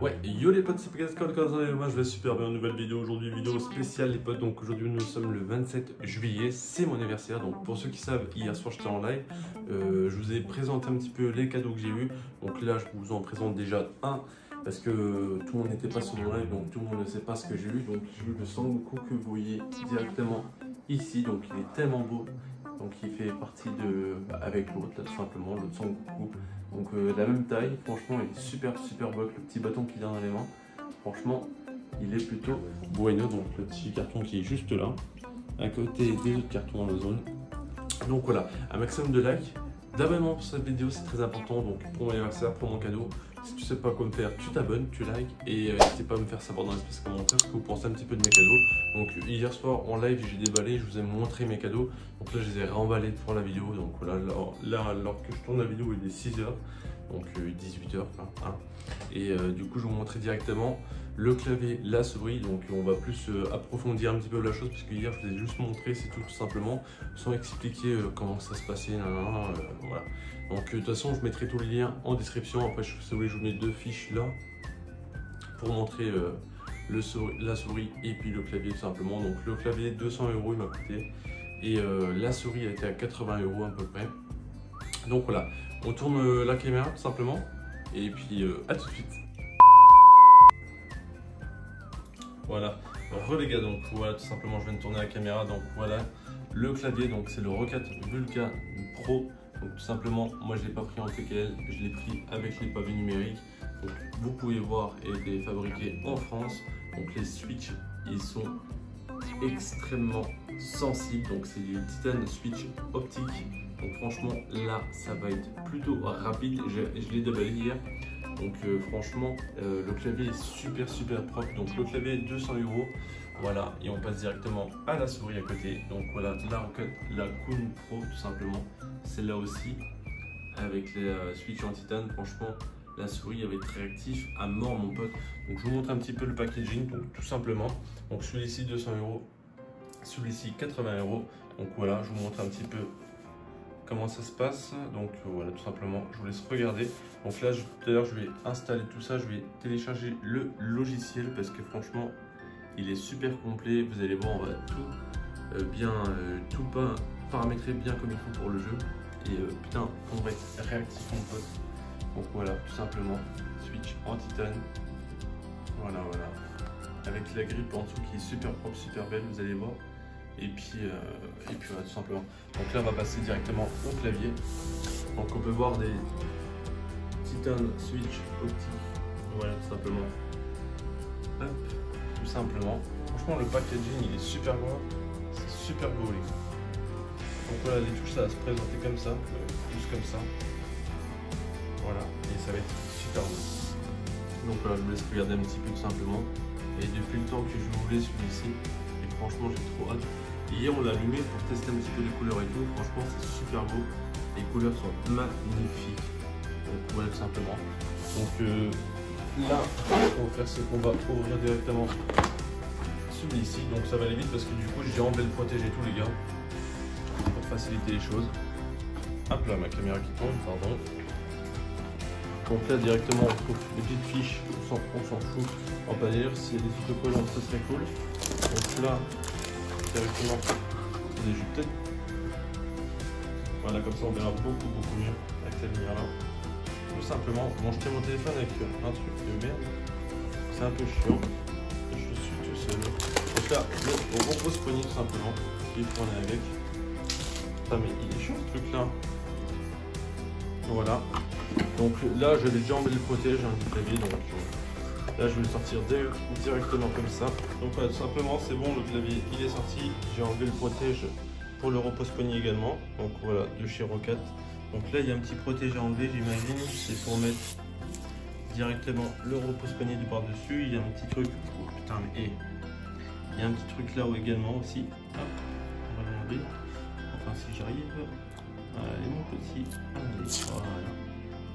Ouais, yo les potes, c'est Pascal, moi je vais super bien, nouvelle vidéo aujourd'hui, vidéo spéciale les potes. Donc aujourd'hui nous sommes le 27 juillet, c'est mon anniversaire. Donc pour ceux qui savent, hier soir j'étais en live, je vous ai présenté un petit peu les cadeaux que j'ai eu. Donc là je vous en présente déjà un, parce que tout le monde n'était pas sur mon live, donc tout le monde ne sait pas ce que j'ai eu. Donc j'ai eu le Sangoku que vous voyez directement ici, donc il est tellement beau. Donc il fait partie de, avec l'autre, tout simplement, l'autre Sangoku. Donc la même taille, franchement il est super beau avec le petit bâton qu'il a dans les mains. Franchement il est plutôt bueno, donc le petit carton qui est juste là, à côté des autres cartons dans la zone. Donc voilà, un maximum de likes, d'abonnements pour cette vidéo, c'est très important. Donc pour mon anniversaire, pour mon cadeau, si tu sais pas quoi me faire, tu t'abonnes, tu likes et n'hésitez pas à me faire savoir dans l'espace commentaire ce que vous pensez un petit peu de mes cadeaux. Donc hier soir en live j'ai déballé, je vous ai montré mes cadeaux. Donc là je les ai remballés pour la vidéo. Donc voilà, là alors que je tourne la vidéo il est 6h, donc 18h hein. Et du coup je vais vous montrer directement le clavier, la souris. Donc on va plus approfondir un petit peu la chose, parce que hier je vous ai juste montré, c'est tout simplement, sans expliquer comment ça se passait, voilà. Donc de toute façon je mettrai tous les liens en description. Après si vous voulez je vous mets deux fiches là pour montrer la souris et puis le clavier tout simplement. Donc le clavier 200 € il m'a coûté, et la souris a été à 80 € à peu près. Donc voilà, on tourne la caméra tout simplement, et puis à tout de suite. Voilà, re les gars, donc voilà tout simplement je viens de tourner la caméra. Donc voilà le clavier, donc c'est le Roccat Vulca Pro. Donc tout simplement moi je l'ai pas pris en TKL, je l'ai pris avec les pavés numériques. Donc vous pouvez voir, et il est fabriqué en France. Donc les switches ils sont extrêmement sensibles, donc c'est du titane switch optique. Donc franchement là ça va être plutôt rapide, je l'ai déballé hier. Donc franchement le clavier est super propre. Donc le clavier 200 €, voilà, et on passe directement à la souris à côté. Donc voilà la Kun Pro tout simplement, celle-là aussi avec les switches en titane. Franchement la souris avait très réactif à mort mon pote. Donc je vous montre un petit peu le packaging, donc tout simplement. Donc celui-ci 200 €, celui-ci 80 €. Donc voilà, je vous montre un petit peu comment ça se passe. Donc voilà tout simplement, je vous laisse regarder. Donc là tout à l'heure je vais installer tout ça, je vais télécharger le logiciel, parce que franchement il est super complet. Vous allez voir, on va tout tout paramétrer bien comme il faut pour le jeu. Et putain on va être réactif mon pote. Donc voilà tout simplement, switch en titane, voilà, avec la grippe en dessous qui est super propre, super belle, vous allez voir. Et puis voilà tout simplement. Donc là on va passer directement au clavier. Donc on peut voir des titane switch optique, voilà tout simplement. Hop, tout simplement. Franchement le packaging il est super beau, c'est super beau les gars. Donc voilà, les touches ça va se présenter comme ça, juste comme ça. Voilà, et ça va être super beau. Donc voilà, je vous laisse regarder un petit peu tout simplement. Et depuis le temps que je voulais celui-ci, et franchement j'ai trop hâte. Hier on l'a allumé pour tester un petit peu les couleurs et tout. Franchement c'est super beau, les couleurs sont magnifiques. Donc voilà tout simplement. Donc là ce qu'on va faire, c'est qu'on va ouvrir directement celui-ci. Donc ça va aller vite parce que du coup j'ai enlevé le protégé tous les gars, pour faciliter les choses. Hop là, ma caméra qui tombe, pardon. Donc là directement on trouve les petites fiches, on s'en fout. On va dire s'il y a des autocollants, ça serait cool. Donc là directement des jus peut-être. Voilà, comme ça on verra beaucoup mieux avec cette lumière là. Tout simplement, bon je tiens mon téléphone avec un truc de merde, c'est un peu chiant. Je suis tout seul. Donc là on repose poignet tout simplement, il faut en aller avec. Putain mais il est chiant ce truc là. Voilà. Donc là je vais déjà enlever le protège du clavier, donc là je vais le sortir directement comme ça. Donc voilà, tout simplement c'est bon, le clavier il est sorti. J'ai enlevé le protège pour le repose-poignet également. Donc voilà, de chez Roccat. Donc là il y a un petit protège à enlever, j'imagine, c'est pour mettre directement le repose-poignet du par dessus. Il y a un petit truc, oh putain mais il y a un petit truc là également aussi. Hop, on va l'enlever, enfin si j'arrive. Allez mon petit, allez, voilà.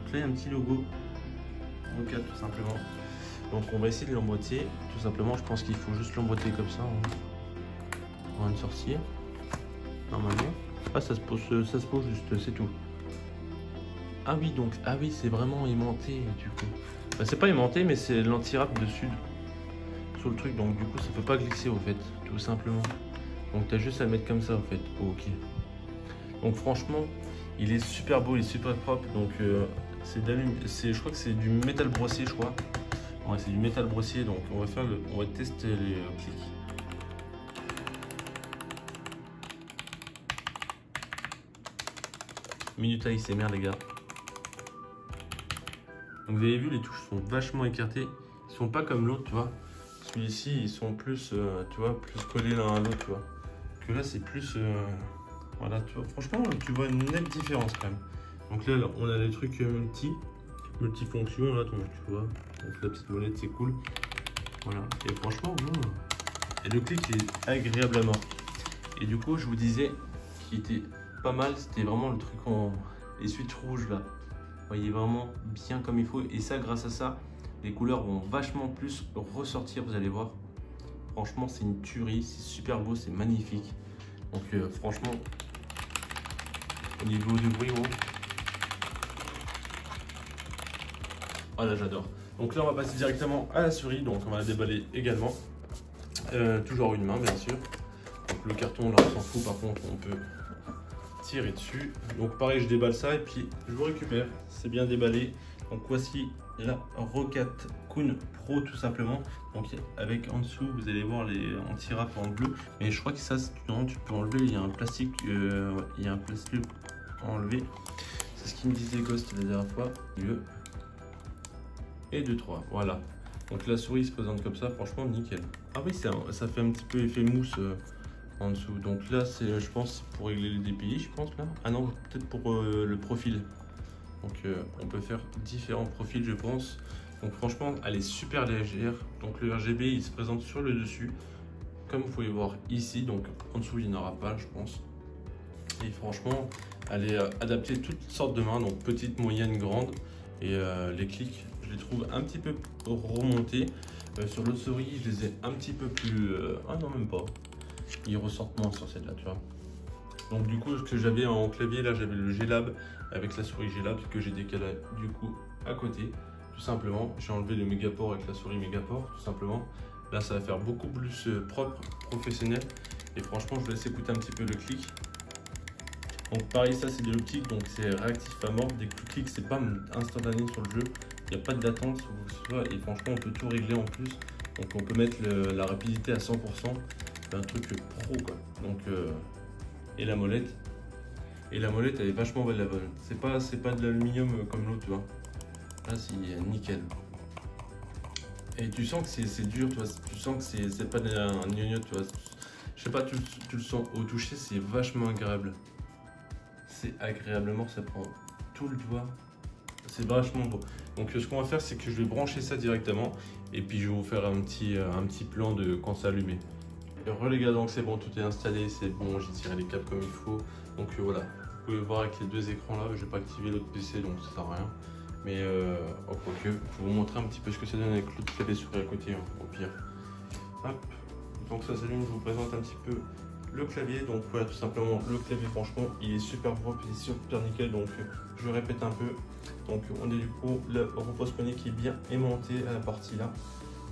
Donc là il y a un petit logo Roccat tout simplement. Donc on va essayer de l'emboîter tout simplement. Je pense qu'il faut juste l'emboîter comme ça en un sorcier normalement. Ah ça se pose juste, c'est tout. Ah oui, donc, ah oui, c'est vraiment aimanté du coup. Bah, c'est pas aimanté, mais c'est l'anti-rap dessus sur le truc, donc du coup ça peut pas glisser au fait, tout simplement. Donc t'as juste à le mettre comme ça au fait. Oh, ok. Donc franchement, il est super beau, il est super propre. Donc je crois que c'est du métal brossé, je crois. Ouais, c'est du métal brossé, donc on va tester les clics. Minute ASMR les gars. Donc vous avez vu, les touches sont vachement écartées. Ils sont pas comme l'autre, tu vois. Celui-ci, ils sont plus, tu vois, plus collés l'un à l'autre, tu vois. Que là, c'est plus, voilà, tu vois. Franchement, tu vois une nette différence quand même. Donc là, on a des trucs multifonctions, là, donc, tu vois. Donc la petite molette, c'est cool. Voilà. Et franchement, et le clic est agréable à mort. Et du coup, je vous disais qu'il était pas mal, c'était vraiment le truc les switches rouges là. Vous voyez vraiment bien comme il faut. Et ça, grâce à ça, les couleurs vont vachement plus ressortir, vous allez voir. Franchement, c'est une tuerie, c'est super beau, c'est magnifique. Donc franchement, au niveau du bruit, voilà, j'adore. Donc là, on va passer directement à la souris, donc on va la déballer également. Toujours une main, bien sûr. Donc le carton, là, on s'en fout, par contre, on peut tirer dessus. Donc pareil, je déballe ça et puis je vous récupère. C'est bien déballé. Donc voici la Roccat Kun Pro, tout simplement. Donc avec en dessous, vous allez voir les anti-rap en bleu. Mais je crois que ça, non, tu peux enlever. Il y a un plastique, ouais, il y a un plastique à enlever. C'est ce qu'il me disait Ghost la dernière fois. Et 2, 3, voilà. Donc la souris se présente comme ça, franchement nickel. Ah oui, ça fait un petit peu effet mousse en dessous. Donc là, c'est, je pense, pour régler les DPI, je pense là. Ah non, peut-être pour le profil. Donc on peut faire différents profils, je pense. Donc franchement, elle est super légère. Donc le RGB, il se présente sur le dessus, comme vous pouvez voir ici. Donc en dessous, il n'y en aura pas, je pense. Et franchement, elle est adaptée à toutes sortes de mains, donc petite, moyenne, grande. Et les clics, je les trouve un petit peu remontés. Sur l'autre souris, je les ai un petit peu plus... ah non, même pas. Ils ressortent moins sur celle-là, tu vois. Donc du coup, ce que j'avais en clavier, là, j'avais le G-Lab avec la souris G-Lab que j'ai décalé du coup à côté. Tout simplement, j'ai enlevé le Megaport avec la souris Megaport, tout simplement. Là, ça va faire beaucoup plus propre, professionnel. Et franchement, je vous laisse écouter un petit peu le clic. Donc pareil, ça c'est de l'optique, donc c'est réactif à mort. Dès que tu cliques, c'est pas instantané sur le jeu. Il n'y a pas de latence ou quoi que ce soit. Et franchement, on peut tout régler en plus. Donc on peut mettre la rapidité à 100%. C'est un truc pro quoi. Donc, et la molette. Et la molette, elle est vachement belle la bonne. C'est pas de l'aluminium comme l'autre, tu vois. Là, c'est nickel. Et tu sens que c'est dur, tu vois. Tu sens que c'est pas un gnognon, tu vois. Je sais pas, tu le sens au toucher, c'est vachement agréable. C'est agréablement, ça prend tout le doigt. C'est vachement beau. Donc ce qu'on va faire, c'est que je vais brancher ça directement. Et puis je vais vous faire un petit plan de quand c'est allumé. Heureux les gars, donc c'est bon, tout est installé, c'est bon, j'ai tiré les câbles comme il faut. Donc voilà, vous pouvez voir avec les deux écrans là, je vais pas activer l'autre PC donc ça sert à rien. Mais quoique, je vais vous montrer un petit peu ce que ça donne avec l'autre clavier souris à côté, hein, au pire. Hop, donc ça s'allume, je vous présente un petit peu le clavier. Donc voilà, tout simplement, le clavier franchement, il est super propre, il est super nickel. Donc je répète un peu. Donc on est du coup, le repose-poignet qui est bien aimanté à la partie là.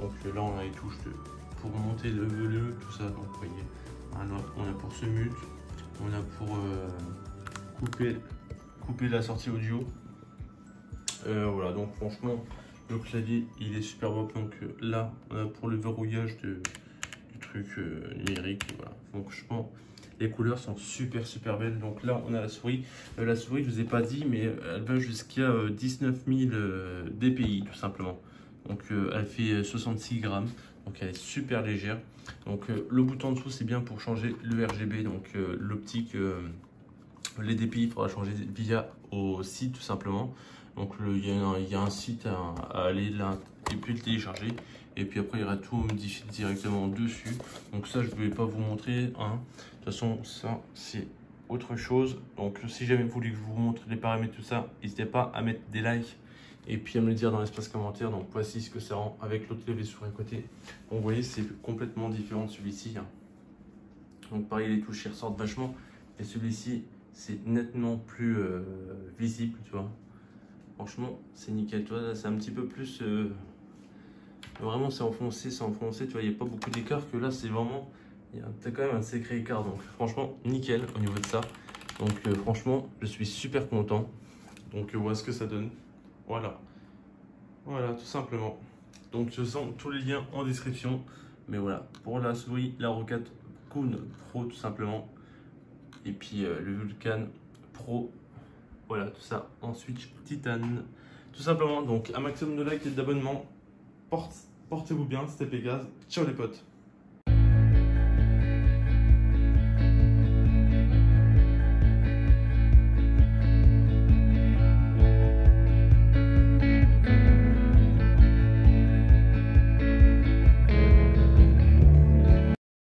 Donc là on a les touches pour monter le volume, tout ça. Donc vous voyez, alors, on a pour ce mute, on a pour couper la sortie audio. Voilà, donc franchement, le clavier il est super beau. Donc là, on a pour le verrouillage du truc numérique. Voilà. Donc franchement, les couleurs sont super belles. Donc là, on a la souris. La souris, je vous ai pas dit, mais elle va jusqu'à 19 000 dpi tout simplement. Donc elle fait 66 grammes. Donc elle est super légère. Donc le bouton en dessous, c'est bien pour changer le RGB. Donc l'optique, les dpi, il faudra changer via au site tout simplement. Donc il y a un site à aller là et puis le télécharger. Et puis après il y aura tout modifié directement dessus. Donc ça je ne vais pas vous montrer, hein. De toute façon ça c'est autre chose. Donc si jamais vous voulez que je vous montre les paramètres, tout ça, n'hésitez pas à mettre des likes et puis à me le dire dans l'espace commentaire. Donc voici ce que ça rend avec l'autre clavier souris à côté. Donc vous voyez, c'est complètement différent de celui-ci, hein. Donc pareil, les touches ressortent vachement. Et celui-ci c'est nettement plus visible, tu vois. Franchement, c'est nickel. Tu vois, là, c'est un petit peu plus. Vraiment, c'est enfoncé, tu vois, il n'y a pas beaucoup d'écart que là, c'est vraiment. T'as quand même un sacré écart. Donc, franchement, nickel au niveau de ça. Donc, franchement, je suis super content. Donc, voilà ce que ça donne. Voilà. Voilà, tout simplement. Donc, je sens tous les liens en description. Mais voilà, pour la souris, la Rocat Kun Pro, tout simplement. Et puis, le Vulcan Pro. Voilà, tout ça en switch titane. Tout simplement, donc un maximum de likes et d'abonnements. Portez-vous bien, c'était Pégase. Ciao les potes.